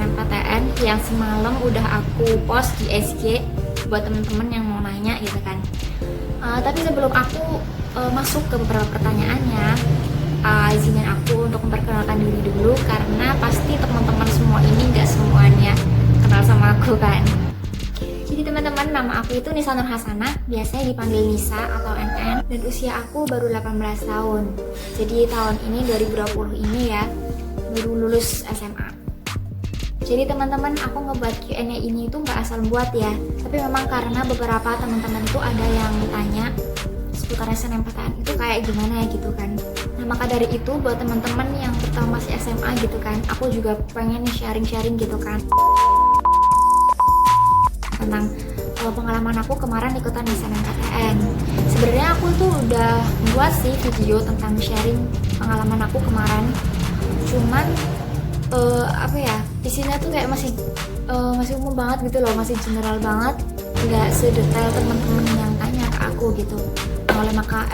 SNMPTN yang semalam udah aku post di SG buat temen-temen yang mau nanya gitu kan. Tapi sebelum aku masuk ke beberapa pertanyaannya, izinin aku untuk memperkenalkan diri dulu karena pasti teman-teman semua ini nggak semuanya kenal sama aku kan. Jadi teman-teman, nama aku itu Nisa Nur Hasanah, biasanya dipanggil Nisa atau NN, dan usia aku baru 18 tahun. Jadi tahun ini 2020 ini ya, baru lulus SMA. Jadi teman-teman, aku ngebuat Q&A ini itu nggak asal buat ya, tapi memang karena beberapa teman-teman itu ada yang tanya seputar SNMPTN itu kayak gimana ya gitu kan. Nah maka dari itu buat teman-teman yang pertama masih SMA gitu kan, aku juga pengen sharing-sharing gitu kan tentang pengalaman aku kemarin ikutan SNMPTN. Sebenarnya aku tuh udah buat sih video tentang sharing pengalaman aku kemarin, cuman apa ya, isinya tuh kayak masih umum banget gitu loh, masih general banget, nggak sedetail teman-teman yang tanya ke aku gitu. Oleh maka.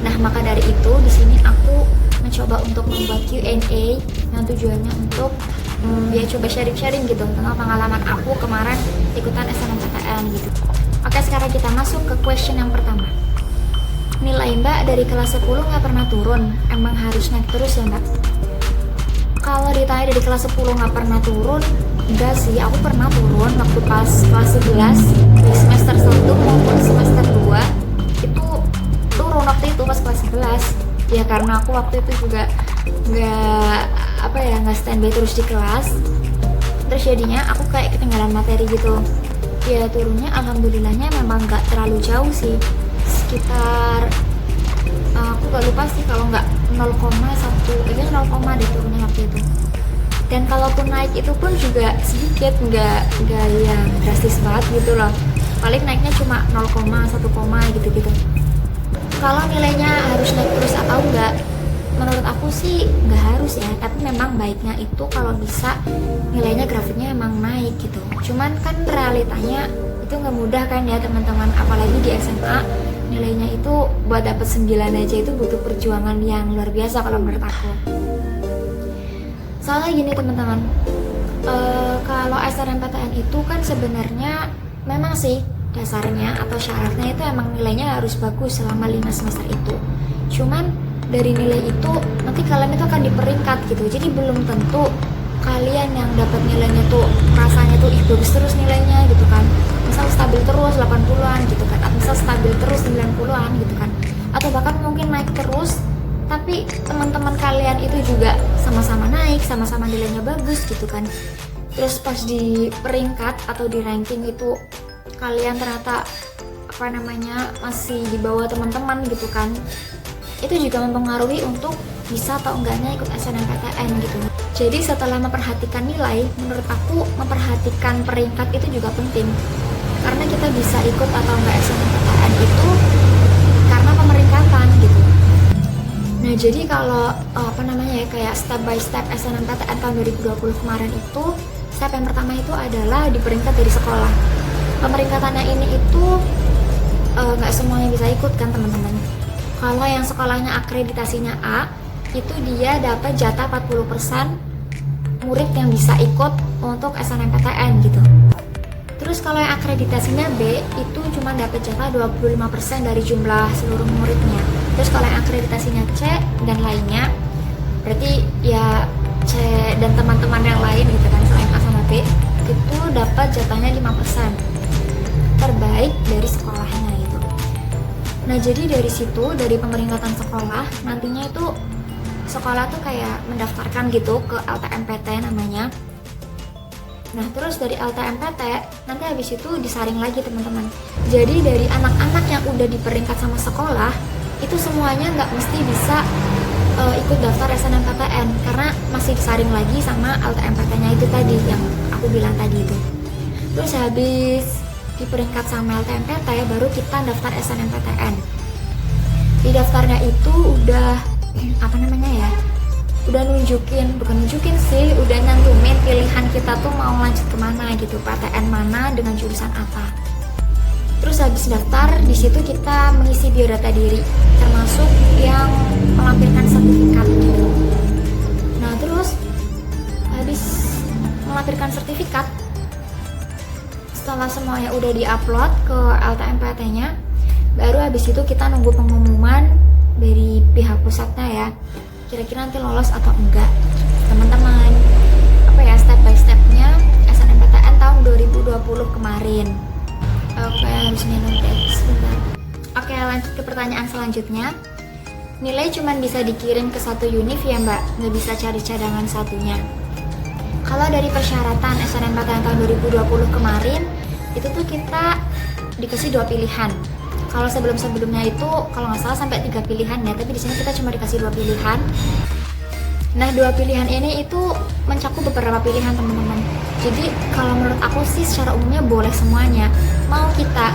Nah maka dari itu di sini aku mencoba untuk membuat Q&A yang tujuannya untuk dia coba sharing-sharing gitu tentang pengalaman aku kemarin ikutan SNMPTN gitu. Oke, sekarang kita masuk ke question yang pertama. Nilai Mbak dari kelas 10 nggak pernah turun, emang harus naik terus ya Mbak? Kalau ditanya dari kelas 10 nggak pernah turun, enggak sih, aku pernah turun waktu pas kelas 11 dari semester 1 maupun semester 2 itu turun waktu itu pas kelas 11 ya, karena aku waktu itu juga nggak standby terus di kelas, terus jadinya aku kayak ketinggalan materi gitu ya. Turunnya alhamdulillahnya memang nggak terlalu jauh sih, sekitar aku gak lupa sih, kalau nggak 0,1 itu 0, deh turunnya waktu itu. Dan kalaupun naik itu pun juga sedikit, nggak yang drastis banget gitu loh, paling naiknya cuma 0,1 gitu-gitu. Kalau nilainya harus naik terus atau enggak, menurut aku sih nggak harus ya, tapi memang baiknya itu kalau bisa nilainya grafiknya emang naik gitu. Cuman kan realitanya itu nggak mudah kan ya teman-teman, apalagi di SMA nilainya itu buat dapet 9 aja itu butuh perjuangan yang luar biasa kalau menurut aku. Soalnya gini teman-teman, kalau SNMPTN itu kan sebenarnya memang sih dasarnya atau syaratnya itu emang nilainya harus bagus selama 5 semester itu. Cuman dari nilai itu nanti kalian itu akan diperingkat gitu, jadi belum tentu kalian yang dapat nilainya tuh rasanya tuh bagus terus nilainya gitu kan, misal stabil terus 80-an gitu kan, atau misal stabil terus 90-an gitu kan, atau bahkan mungkin naik terus tapi teman-teman kalian itu juga sama-sama naik, sama-sama nilainya bagus gitu kan, terus pas di peringkat atau di ranking itu kalian ternyata masih di bawah teman-teman gitu kan, itu juga mempengaruhi untuk bisa atau enggaknya ikut SNMPTN gitu. Jadi setelah memperhatikan nilai, menurut aku memperhatikan peringkat itu juga penting, karena kita bisa ikut atau enggak SNMPTN itu karena pemeringkatan gitu. Nah jadi kalau kayak step by step SNMPTN tahun 2020 kemarin itu, step yang pertama itu adalah diperingkat dari sekolah. Pemeringkatannya ini itu nggak semuanya bisa ikut kan teman-teman. Kalau yang sekolahnya akreditasinya A, itu dia dapat jatah 40% murid yang bisa ikut untuk SNMPTN gitu. Terus kalau yang akreditasinya B, itu cuma dapat jatah 25% dari jumlah seluruh muridnya. Terus kalau yang akreditasinya C dan lainnya, berarti ya C dan teman-teman yang lain gitu kan, selain A sama B, itu dapat jatahnya 5% terbaik dari sekolahnya gitu. Nah jadi dari situ, dari pemeringkatan sekolah, nantinya itu sekolah tuh kayak mendaftarkan gitu ke LTMPT namanya. Nah terus dari LTMPT nanti habis itu disaring lagi teman-teman. Jadi dari anak-anak yang udah diperingkat sama sekolah itu semuanya nggak mesti bisa ikut daftar SNMPTN, karena masih disaring lagi sama LTMPT-nya itu tadi yang aku bilang tadi itu. Terus habis diperingkat sama LTMPT baru kita daftar SNMPTN. Di daftarnya itu udah udah bukan nunjukin sih, udah nyantumin pilihan kita tuh mau lanjut kemana gitu, PTN mana dengan jurusan apa. Terus habis daftar, di situ kita mengisi biodata diri, termasuk yang melampirkan sertifikat gitu. Nah terus habis melampirkan sertifikat. Setelah semuanya udah diupload ke LTMPT-nya, baru habis itu kita nunggu pengumuman dari pihak pusatnya ya, kira-kira nanti lolos atau enggak. Teman-teman, apa ya, step by stepnya SNMPTN tahun 2020 kemarin. Oke, harus minum deh sebentar. Oke, lanjut ke pertanyaan selanjutnya. Nilai cuma bisa dikirim ke satu univ ya mbak, nggak bisa cari cadangan satunya. Kalau dari persyaratan SNMPTN tahun 2020 kemarin, itu tuh kita dikasih 2 pilihan. Kalau sebelum-sebelumnya itu kalau nggak salah sampai 3 pilihan ya, tapi di sini kita cuma dikasih 2 pilihan. Nah, 2 pilihan ini itu mencakup beberapa pilihan teman-teman. Jadi kalau menurut aku sih secara umumnya boleh semuanya. Mau kita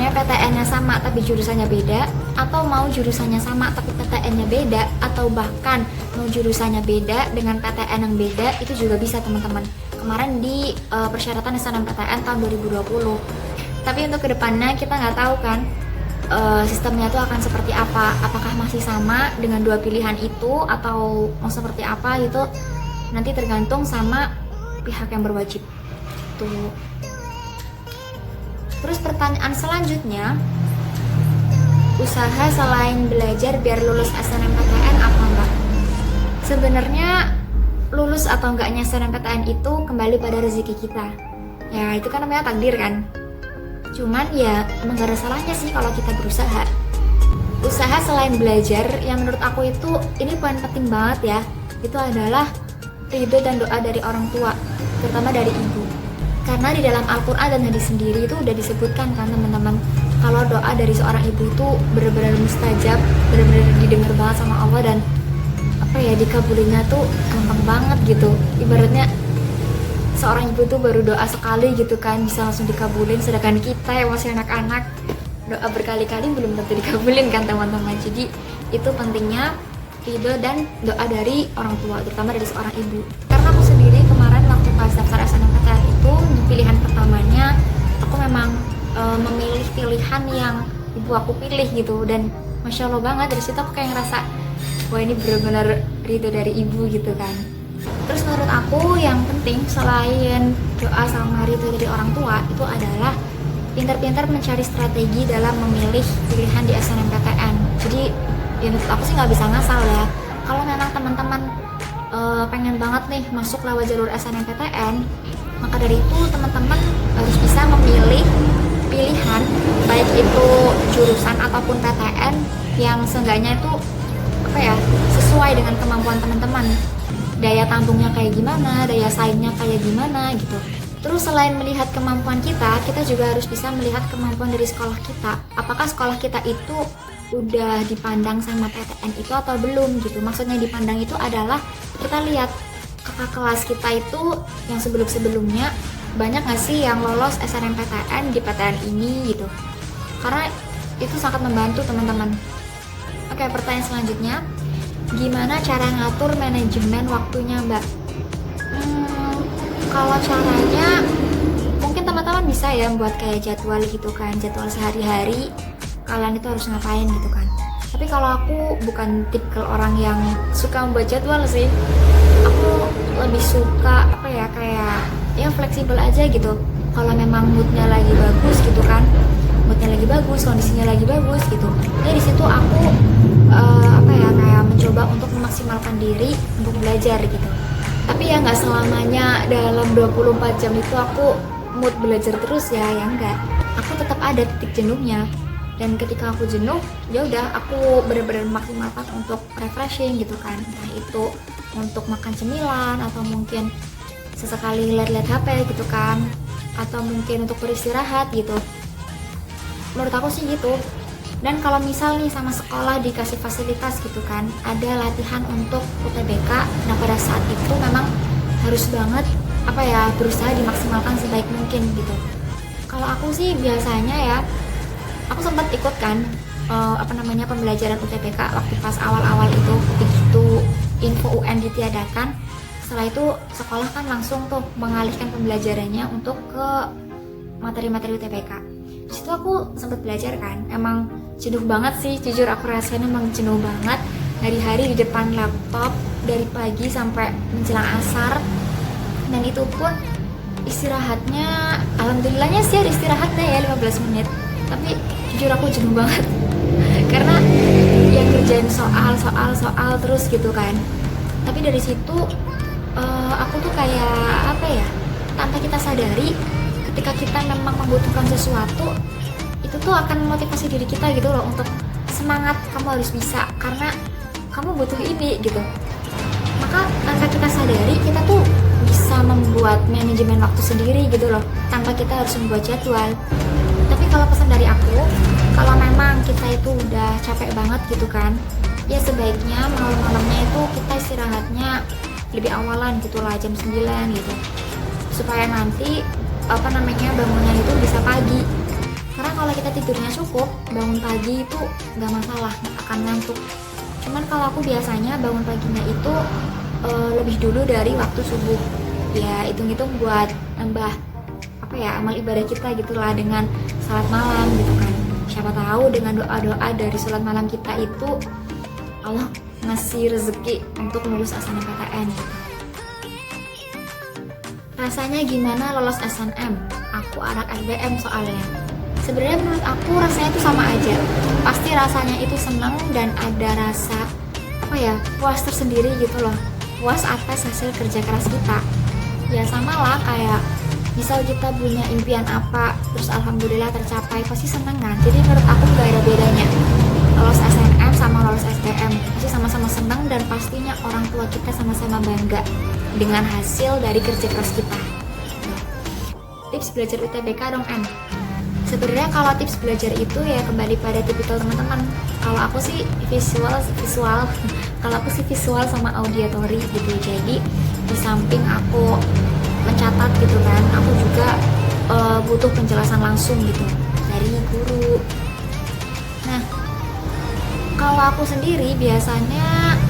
PTN-nya sama tapi jurusannya beda, atau mau jurusannya sama tapi PTN-nya beda, atau bahkan mau jurusannya beda dengan PTN yang beda, itu juga bisa teman-teman. Kemarin di persyaratan SNMPTN tahun 2020. Tapi untuk kedepannya kita nggak tahu kan sistemnya itu akan seperti apa, apakah masih sama dengan 2 pilihan itu atau mau seperti apa, itu nanti tergantung sama pihak yang berwajib tuh. Terus pertanyaan selanjutnya, usaha selain belajar biar lulus SNMPTN apa mbak? Sebenarnya lulus atau enggaknya SNMPTN itu kembali pada rezeki kita. Ya itu kan namanya takdir kan. Cuman ya emang gak ada salahnya sih kalau kita berusaha. Usaha selain belajar yang menurut aku itu ini poin penting banget ya. Itu adalah ridho dan doa dari orang tua, terutama dari ibu. Karena di dalam Al-Quran dan hadis sendiri itu udah disebutkan kan teman-teman, kalau doa dari seorang ibu itu benar-benar mustajab, benar-benar didengar banget sama Allah, dan dikabulinya tuh gampang banget gitu. Ibaratnya seorang ibu tuh baru doa sekali gitu kan bisa langsung dikabulin, sedangkan kita yang masih anak-anak doa berkali-kali belum tentu dikabulin kan teman-teman. Jadi itu pentingnya ridho dan doa dari orang tua, terutama dari seorang ibu. Karena aku sendiri kemarin waktu pas daftar SNMPTN itu di pilihan pertamanya aku memang memilih pilihan yang ibu aku pilih gitu, dan masya Allah banget dari situ aku kayak ngerasa wah ini benar-benar ridho dari ibu gitu kan. Terus menurut aku yang penting selain doa sama ridho dari orang tua itu adalah pintar-pintar mencari strategi dalam memilih pilihan di SNMPTN. Jadi ya menurut aku sih nggak bisa ngasal ya. Kalau memang teman-teman pengen banget nih masuk lewat jalur SNMPTN, maka dari itu teman-teman harus bisa memilih pilihan baik itu jurusan ataupun PTN yang seenggaknya itu sesuai dengan kemampuan teman-teman. Daya tampungnya kayak gimana, daya saingnya kayak gimana gitu. Terus selain melihat kemampuan kita juga harus bisa melihat kemampuan dari sekolah kita. Apakah sekolah kita itu udah dipandang sama PTN itu atau belum gitu. Maksudnya dipandang itu adalah kita lihat kakak kelas kita itu yang sebelum-sebelumnya banyak gak sih yang lolos SNMPTN di PTN ini gitu. Karena itu sangat membantu teman-teman. Oke, pertanyaan selanjutnya, gimana cara ngatur manajemen waktunya mbak? Kalau caranya mungkin teman-teman bisa ya buat kayak jadwal gitu kan, jadwal sehari-hari kalian itu harus ngapain gitu kan. Tapi kalau aku bukan tipikal orang yang suka membuat jadwal sih. Aku lebih suka kayak fleksibel aja gitu. Kalau memang moodnya lagi bagus gitu kan, moodnya lagi bagus, kondisinya lagi bagus gitu, ya di situ aku kayak mencoba untuk memaksimalkan diri untuk belajar gitu. Tapi ya nggak selamanya dalam 24 jam itu aku mood belajar terus ya enggak. Aku tetap ada titik jenuhnya, dan ketika aku jenuh ya udah aku benar-benar maksimalkan untuk refreshing gitu kan. Nah itu untuk makan cemilan atau mungkin sesekali lihat-lihat HP gitu kan, atau mungkin untuk beristirahat gitu. Menurut aku sih gitu. Dan kalau misal nih sama sekolah dikasih fasilitas gitu kan, ada latihan untuk UTBK, nah pada saat itu memang harus banget berusaha dimaksimalkan sebaik mungkin gitu. Kalau aku sih biasanya ya, aku sempat ikut kan pembelajaran UTBK waktu pas awal-awal itu, begitu info UN ditiadakan. Setelah itu sekolah kan langsung tuh mengalihkan pembelajarannya untuk ke materi-materi UTBK. Di situ aku sempat belajar kan, emang jenuh banget sih, jujur aku rasain emang jenuh banget. Hari-hari di depan laptop dari pagi sampai menjelang asar, Dan itu pun istirahatnya, alhamdulillahnya sih ada istirahatnya ya 15 menit. Tapi jujur aku jenuh banget karena yang kerjain soal terus gitu kan. Tapi dari situ aku tuh kayak apa ya, tanpa kita sadari ketika kita memang membutuhkan sesuatu, itu tuh akan memotivasi diri kita gitu loh untuk semangat, kamu harus bisa karena kamu butuh ini gitu. Maka tanpa kita sadari kita tuh bisa membuat manajemen waktu sendiri gitu loh, tanpa kita harus membuat jadwal. Tapi kalau pesan dari aku, kalau memang kita itu udah capek banget gitu kan, ya sebaiknya malam-malamnya itu kita istirahatnya lebih awalan gitu lah, jam 9 gitu, supaya nanti bangunnya itu bisa pagi. Karena kalau kita tidurnya cukup, bangun pagi itu nggak masalah, nggak akan ngantuk. Cuman kalau aku biasanya bangun paginya itu lebih dulu dari waktu subuh, ya hitung-hitung buat nambah amal ibadah kita gitulah dengan salat malam gitu kan. Siapa tahu dengan doa-doa dari salat malam kita itu Allah ngasih rezeki untuk lulus SNMPTN gitu. Rasanya gimana lolos SNM? Aku anak SBM soalnya. Sebenarnya menurut aku rasanya itu sama aja. Pasti rasanya itu seneng dan ada rasa puas tersendiri gitu loh. Puas atas hasil kerja keras kita. Ya sama lah kayak misal kita punya impian apa, terus alhamdulillah tercapai, pasti seneng kan. Jadi menurut aku gak ada bedanya lolos SNM sama lolos SBM, pasti sama-sama seneng dan pastinya orang tua kita sama-sama bangga dengan hasil dari kerja keras kita. Tips belajar UTBK dong N. Sebenarnya kalau tips belajar itu ya kembali pada tipikal teman-teman. Kalau aku sih visual kalau aku sih visual sama auditory gitu. Jadi di samping aku mencatat gitu kan, aku juga butuh penjelasan langsung gitu dari guru. Nah, kalau aku sendiri biasanya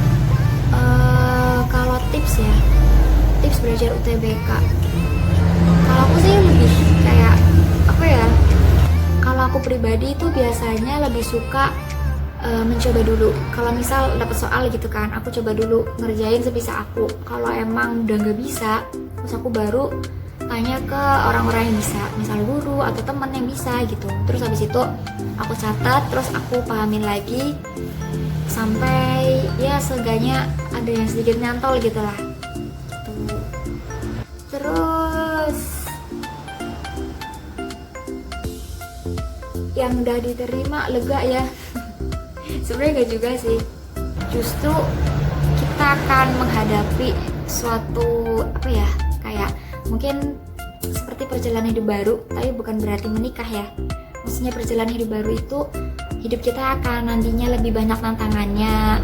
kalau tips belajar UTBK, kalau aku sih lebih kayak kalau aku pribadi itu biasanya lebih suka mencoba dulu. Kalau misal dapat soal gitu kan, aku coba dulu ngerjain sebisa aku. Kalau emang udah nggak bisa, terus aku baru tanya ke orang-orang yang bisa, misal guru atau temen yang bisa gitu. Terus habis itu aku catat, terus aku pahamin lagi sampai ya seenggaknya ada yang sedikit nyantol gitu lah. Terus yang udah diterima lega ya. Sebenarnya gak juga sih, justru kita akan menghadapi suatu kayak mungkin seperti perjalanan hidup baru, tapi bukan berarti menikah ya. Maksudnya perjalanan hidup baru itu hidup kita akan nantinya lebih banyak tantangannya,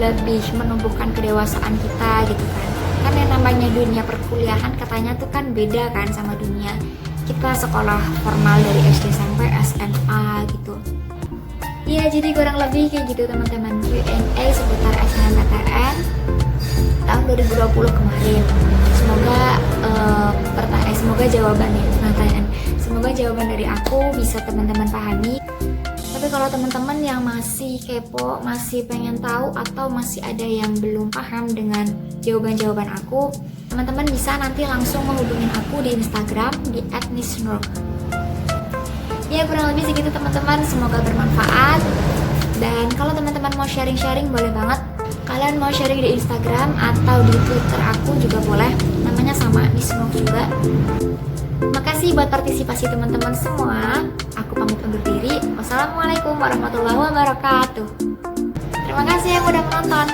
lebih menumbuhkan kedewasaan kita gitu kan. Kan yang namanya dunia perkuliahan katanya tuh kan beda kan sama dunia kita sekolah formal dari SD sampai SMA gitu. Ya jadi kurang lebih kayak gitu teman-teman, Q&A seputar SNMPTN tahun 2020 kemarin. Semoga semoga jawaban dari aku bisa teman-teman pahami. Tapi kalau teman-teman yang masih kepo, masih pengen tahu atau masih ada yang belum paham dengan jawaban-jawaban aku, teman-teman bisa nanti langsung menghubungin aku di Instagram di @nisnur. Ya kurang lebih segitu teman-teman, semoga bermanfaat. Dan kalau teman-teman mau sharing-sharing boleh banget. Kalian mau sharing di Instagram atau di Twitter aku juga boleh, namanya sama Nisnur juga. Makasih buat partisipasi teman-teman semua. Aku pamit undur diri. Wassalamualaikum warahmatullahi wabarakatuh. Terima kasih yang udah menonton.